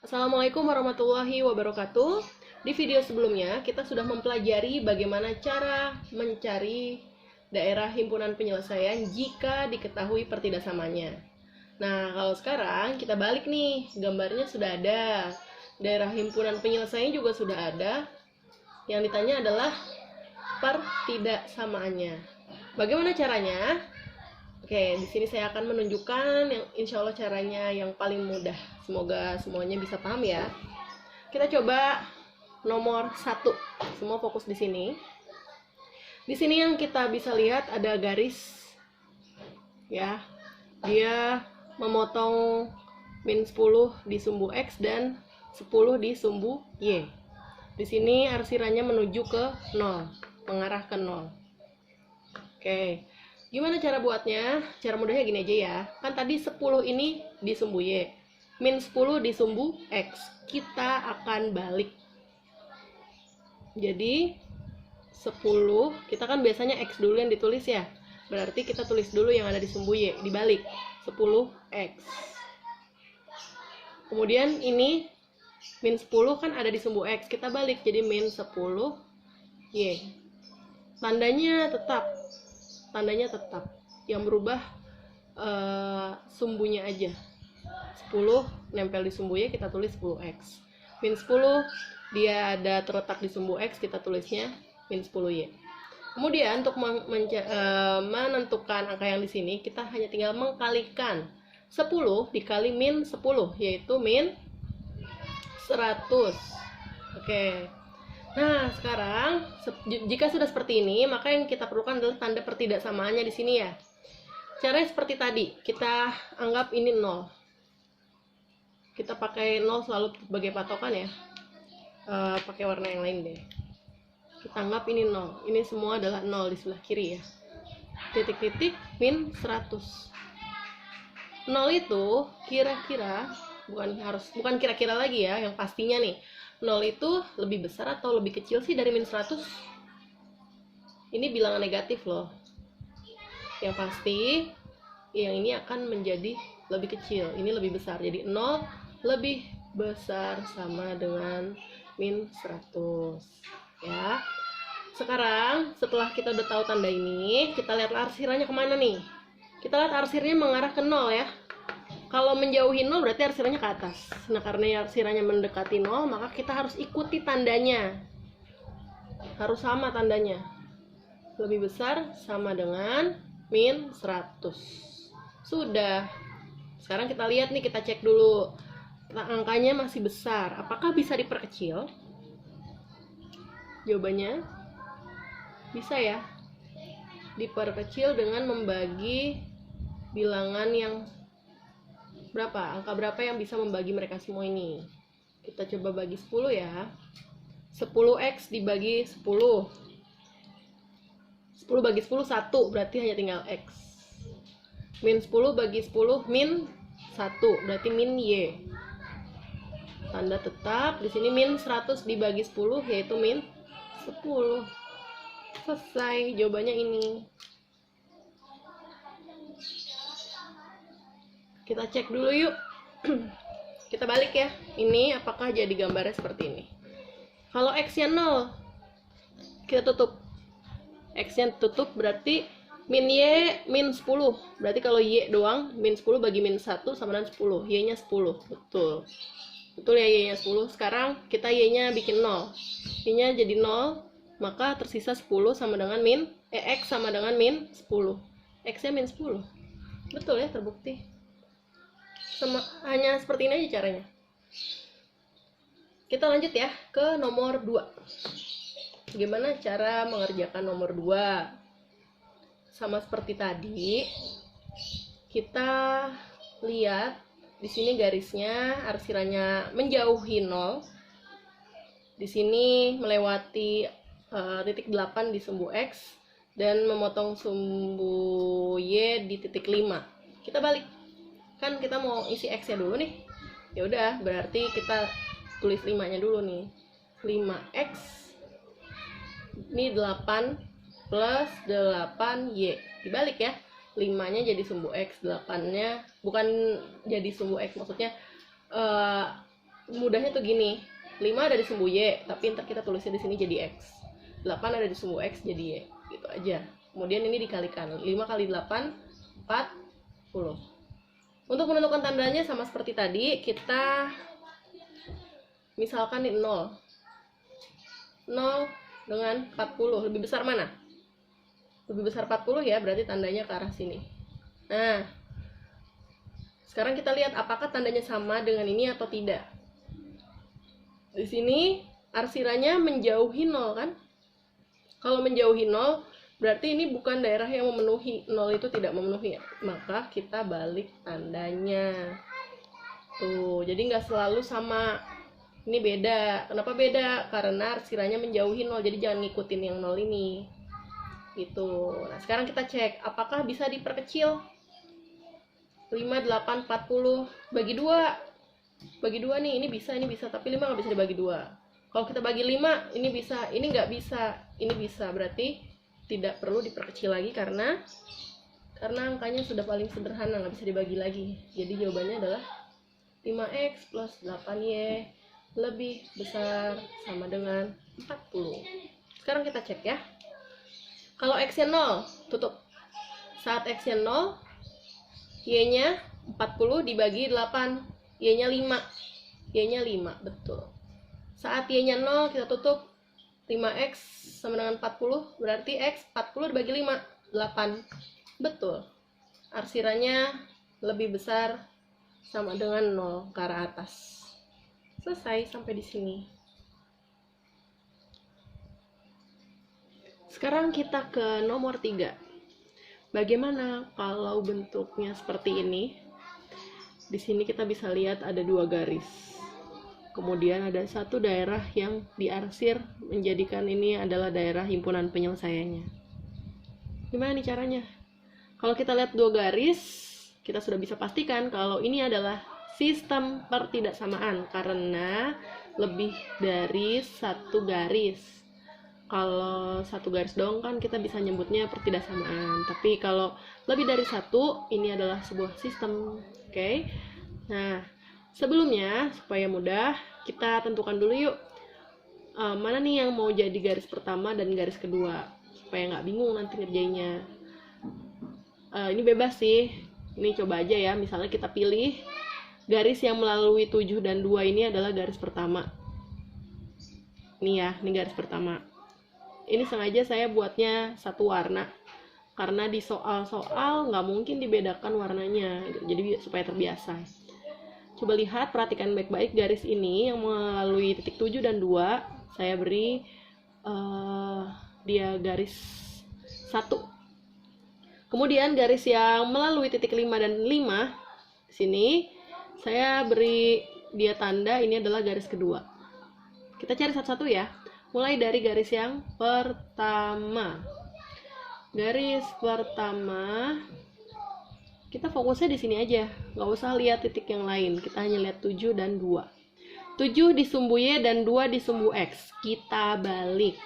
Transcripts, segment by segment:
Assalamualaikum warahmatullahi wabarakatuh. Di video sebelumnya, kita sudah mempelajari bagaimana cara mencari daerah himpunan penyelesaian jika diketahui pertidaksamanya. Nah, kalau sekarang kita balik nih, gambarnya sudah ada. Daerah himpunan penyelesaian juga sudah ada. Yang ditanya adalah pertidaksamaannya. Bagaimana caranya? Oke, di sini saya akan menunjukkan yang insya Allah caranya yang paling mudah. Semoga semuanya bisa paham ya. Kita coba nomor 1. Semua fokus di sini. Di sini yang kita bisa lihat ada garis. Ya. Dia memotong min 10 di sumbu X dan 10 di sumbu Y. Di sini arsirannya menuju ke 0, mengarah ke 0. Oke. Gimana cara buatnya? Cara mudahnya gini aja ya. Kan tadi 10 ini di sumbu Y, min 10 di sumbu X. Kita akan balik. Jadi 10, kita kan biasanya X dulu yang ditulis ya. Berarti kita tulis dulu yang ada di sumbu Y, dibalik 10X. Kemudian ini min 10 kan ada di sumbu X, kita balik jadi min 10Y. Tandanya tetap, yang berubah sumbunya aja. 10 nempel di sumbu Y, kita tulis 10X. Min 10 dia ada terletak di sumbu X, kita tulisnya min 10Y. Kemudian untuk menentukan angka yang di sini, kita hanya tinggal mengkalikan 10 dikali min 10, yaitu min 100. Oke. Nah, sekarang jika sudah seperti ini, maka yang kita perlukan adalah tanda pertidaksamaannya di sini ya. Caranya seperti tadi, kita anggap ini 0. Kita pakai 0 selalu sebagai patokan ya. Pakai warna yang lain deh. Kita anggap ini 0. Ini semua adalah 0 di sebelah kiri ya. Titik-titik min 100. 0 itu kira-kira bukan kira-kira lagi ya, yang pastinya nih. 0 itu lebih besar atau lebih kecil sih dari min 100? Ini bilangan negatif loh. Yang pasti yang ini akan menjadi lebih kecil, ini lebih besar. Jadi 0 lebih besar sama dengan min 100 ya. Sekarang setelah kita udah tahu tanda ini, kita lihat arsirannya kemana nih. Kita lihat arsirnya mengarah ke 0 ya. Kalau menjauhi 0 berarti arsirannya ke atas. Nah, karena arsirannya mendekati 0, maka kita harus ikuti tandanya. Harus sama tandanya. Lebih besar sama dengan min 100. Sudah. Sekarang kita lihat nih, kita cek dulu. Angkanya masih besar. Apakah bisa diperkecil? Jawabannya bisa ya. Diperkecil dengan membagi bilangan yang berapa? Angka berapa yang bisa membagi mereka semua ini? Kita coba bagi 10 ya. 10X dibagi 10. 10 bagi 10 1, berarti hanya tinggal X. Min 10 bagi 10 min 1, berarti min Y. Tanda tetap, di sini min 100 dibagi 10 yaitu min 10. Selesai, jawabannya ini. Kita cek dulu yuk. Kita balik ya. Ini apakah jadi gambarnya seperti ini? Kalau X-nya 0, kita tutup. X-nya tutup berarti min Y min 10. Berarti kalau Y doang, min 10 bagi min 1 sama dengan 10. Y-nya 10. Betul. Betul ya, Y-nya 10. Sekarang kita Y-nya bikin 0. Y-nya jadi 0, maka tersisa 10 sama dengan X sama dengan min 10. X-nya min 10. Betul ya, terbukti. Hanya seperti ini aja caranya. Kita lanjut ya ke nomor 2. Gimana cara mengerjakan nomor 2? Sama seperti tadi, kita lihat di sini garisnya arsirannya menjauhi 0. Di sini melewati titik 8 di sumbu X dan memotong sumbu Y di titik 5. Kita balik. Kan kita mau isi X-nya dulu nih. Ya udah, berarti kita tulis 5-nya dulu nih. 5X ini 8 plus 8Y. Dibalik ya. 5-nya jadi sumbu X, 8-nya bukan jadi sumbu X, maksudnya mudahnya tuh gini, 5 ada di sumbu Y, tapi ntar kita tulisnya di sini jadi X. 8 ada di sumbu X jadi Y, gitu aja. Kemudian ini dikalikan, 5 kali 8, 40. Untuk menentukan tandanya sama seperti tadi, kita misalkan ini 0. 0 dengan 40, lebih besar mana? Lebih besar 40 ya, berarti tandanya ke arah sini. Nah, sekarang kita lihat apakah tandanya sama dengan ini atau tidak. Di sini arsiranya menjauhi 0 kan? Kalau menjauhi 0, berarti ini bukan daerah yang memenuhi. 0 itu tidak memenuhi, maka kita balik tandanya. Tuh, jadi nggak selalu sama. Ini beda. Kenapa beda? Karena arsiranya menjauhi 0, jadi jangan ngikutin yang 0 ini. Gitu. Nah, sekarang kita cek apakah bisa diperkecil. 5, 8, 40 bagi 2. Bagi 2 nih, ini bisa, tapi 5 nggak bisa dibagi 2. Kalau kita bagi 5, ini bisa, ini nggak bisa, ini bisa. Berarti tidak perlu diperkecil lagi karena angkanya sudah paling sederhana, nggak bisa dibagi lagi. Jadi jawabannya adalah 5x plus 8y lebih besar sama dengan 40. Sekarang kita cek ya. Kalau x-nya 0, tutup. Saat x-nya 0, y-nya 40 dibagi 8, y-nya 5. Y-nya 5, betul. Saat y-nya 0, kita tutup. 5x sama dengan 40, berarti x 40 dibagi 5, 8. Betul. Arsirannya lebih besar sama dengan 0 ke arah atas. Selesai sampai di sini. Sekarang kita ke nomor 3. Bagaimana kalau bentuknya seperti ini? Di sini kita bisa lihat ada 2 garis. Kemudian ada satu daerah yang diarsir menjadikan ini adalah daerah himpunan penyelesaiannya. Gimana nih caranya? Kalau kita lihat 2 garis, kita sudah bisa pastikan kalau ini adalah sistem pertidaksamaan karena lebih dari 1 garis. Kalau 1 garis doang kan kita bisa nyebutnya pertidaksamaan, tapi kalau lebih dari 1, ini adalah sebuah sistem. Oke. Nah, sebelumnya supaya mudah, kita tentukan dulu yuk mana nih yang mau jadi garis pertama dan garis kedua, supaya nggak bingung nanti ngerjainnya. Ini bebas sih, ini coba aja ya. Misalnya kita pilih garis yang melalui 7 dan 2 ini adalah garis pertama. Ini ya, ini garis pertama. Ini sengaja saya buatnya satu warna karena di soal-soal nggak mungkin dibedakan warnanya, jadi supaya terbiasa. Coba lihat, perhatikan baik-baik garis ini yang melalui titik 7 dan 2, saya beri dia garis 1. Kemudian garis yang melalui titik 5 dan 5, di sini saya beri dia tanda, ini adalah garis kedua. Kita cari satu-satu ya. Mulai dari garis yang pertama. Garis pertama, kita fokusnya di sini aja, nggak usah lihat titik yang lain. Kita hanya lihat 7 dan 2. 7 di sumbu Y dan 2 di sumbu X. Kita balik.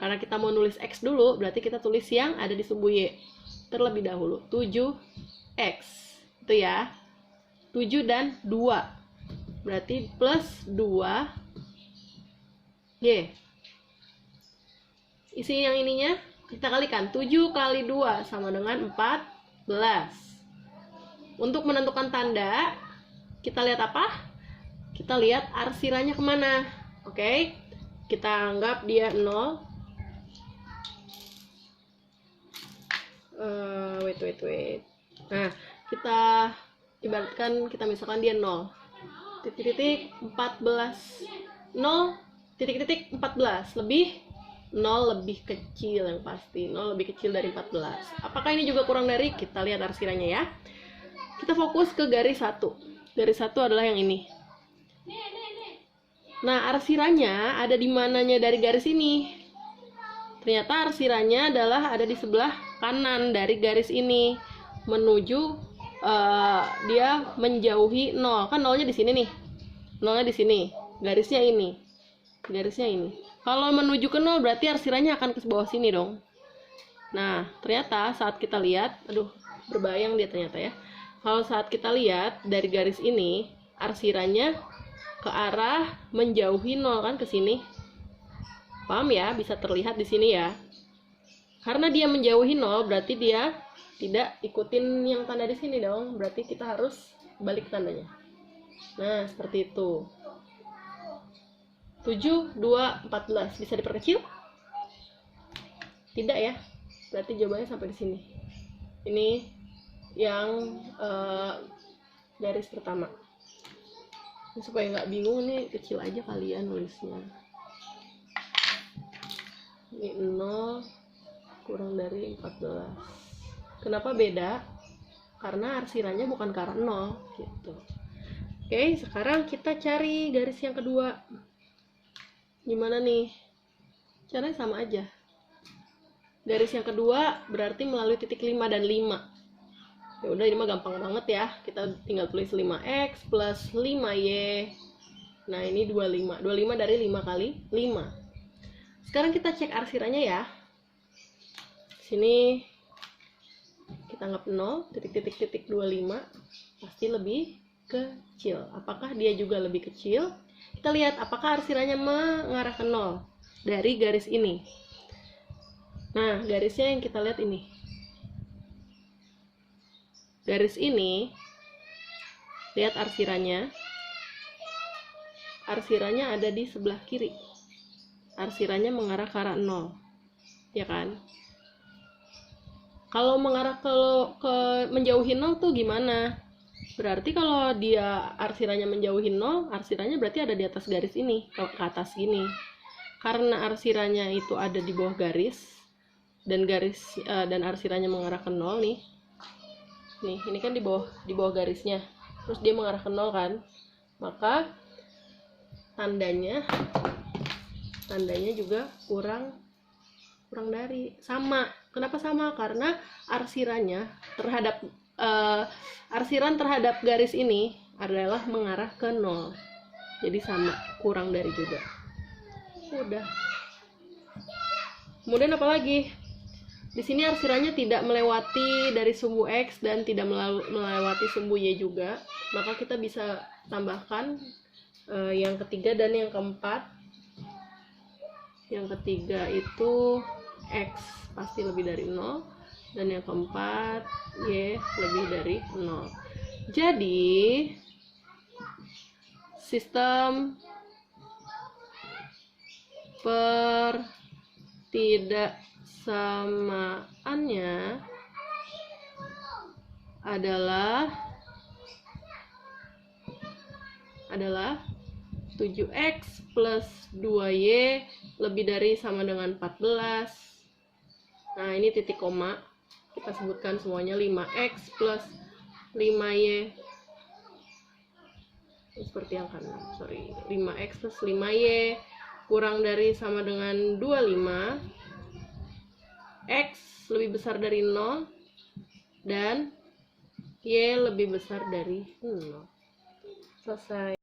Karena kita mau nulis X dulu, berarti kita tulis yang ada di sumbu Y terlebih dahulu. 7X. Itu ya. 7 dan 2. Berarti plus 2 Y. Isi yang ininya kita kalikan. 7 kali 2 sama dengan 14. Untuk menentukan tanda, kita lihat apa? Kita lihat arsirannya kemana. Oke, kita anggap dia 0. Wait. Nah, kita ibaratkan, kita misalkan dia 0. Titik-titik 14. 0 titik-titik 14 lebih 0 lebih kecil, yang pasti 0 lebih kecil dari 14. Apakah ini juga kurang dari? Kita lihat arsirannya ya. Kita fokus ke garis 1. Garis 1 adalah yang ini. Nah, arsirannya ada di mananya dari garis ini? Ternyata arsirannya adalah ada di sebelah kanan dari garis ini menuju dia menjauhi 0. Kan 0-nya di sini nih. 0-nya di sini. Garisnya ini. Kalau menuju ke 0 berarti arsirannya akan ke bawah sini dong. Nah, ternyata saat kita lihat, berbayang dia ternyata ya. Kalau saat kita lihat dari garis ini, arsirannya ke arah menjauhi 0 kan, ke sini. Paham ya? Bisa terlihat di sini ya. Karena dia menjauhi 0 berarti dia tidak ikutin yang tanda di sini dong. Berarti kita harus balik tandanya. Nah, seperti itu. 7, 2, 14. Bisa diperkecil? Tidak ya. Berarti jawabannya sampai di sini. Ini yang garis pertama. Ini supaya nggak bingung, nih kecil aja kalian nulisnya. Ini 0 kurang dari 14. Kenapa beda? Karena arsirannya bukan ke arah 0 gitu. Oke, sekarang kita cari garis yang kedua. Gimana nih? Caranya sama aja. Garis yang kedua berarti melalui titik 5 dan 5. Ya udah, ini mah gampang banget ya. Kita tinggal tulis 5x plus 5y. Nah, ini 25. 25 dari 5 kali 5. Sekarang kita cek arsirannya ya. Sini kita anggap 0, titik-titik-titik 25 pasti lebih kecil. Apakah dia juga lebih kecil? Kita lihat apakah arsirannya mengarah ke 0 dari garis ini. Nah, garisnya yang kita lihat ini. Garis ini, lihat arsirannya. Arsirannya ada di sebelah kiri. Arsirannya mengarah ke arah 0. Ya kan? Kalau mengarah ke menjauhi 0 tuh gimana? Berarti kalau dia arsirannya menjauhi 0, arsirannya berarti ada di atas garis ini, ke atas gini. Karena arsirannya itu ada di bawah garis, dan arsirannya mengarah ke 0 nih. Nih, ini kan di bawah garisnya. Terus dia mengarah ke 0 kan? Maka tandanya juga kurang dari sama. Kenapa sama? Karena arsirannya arsiran terhadap garis ini adalah mengarah ke 0. Jadi sama, kurang dari juga. Udah. Kemudian apa lagi? Di sini arsirannya tidak melewati dari sumbu X dan tidak melewati sumbu Y juga. Maka kita bisa tambahkan yang ketiga dan yang keempat. Yang ketiga itu X pasti lebih dari 0. Dan yang keempat Y lebih dari 0. Jadi sistem pertidaksamaannya adalah 7x plus 2y lebih dari sama dengan 14. Nah, ini titik koma. Kita sebutkan semuanya 5x plus 5y. Seperti yang kanan. 5x plus 5y kurang dari sama dengan 25. X lebih besar dari 0 dan Y lebih besar dari 0. Selesai.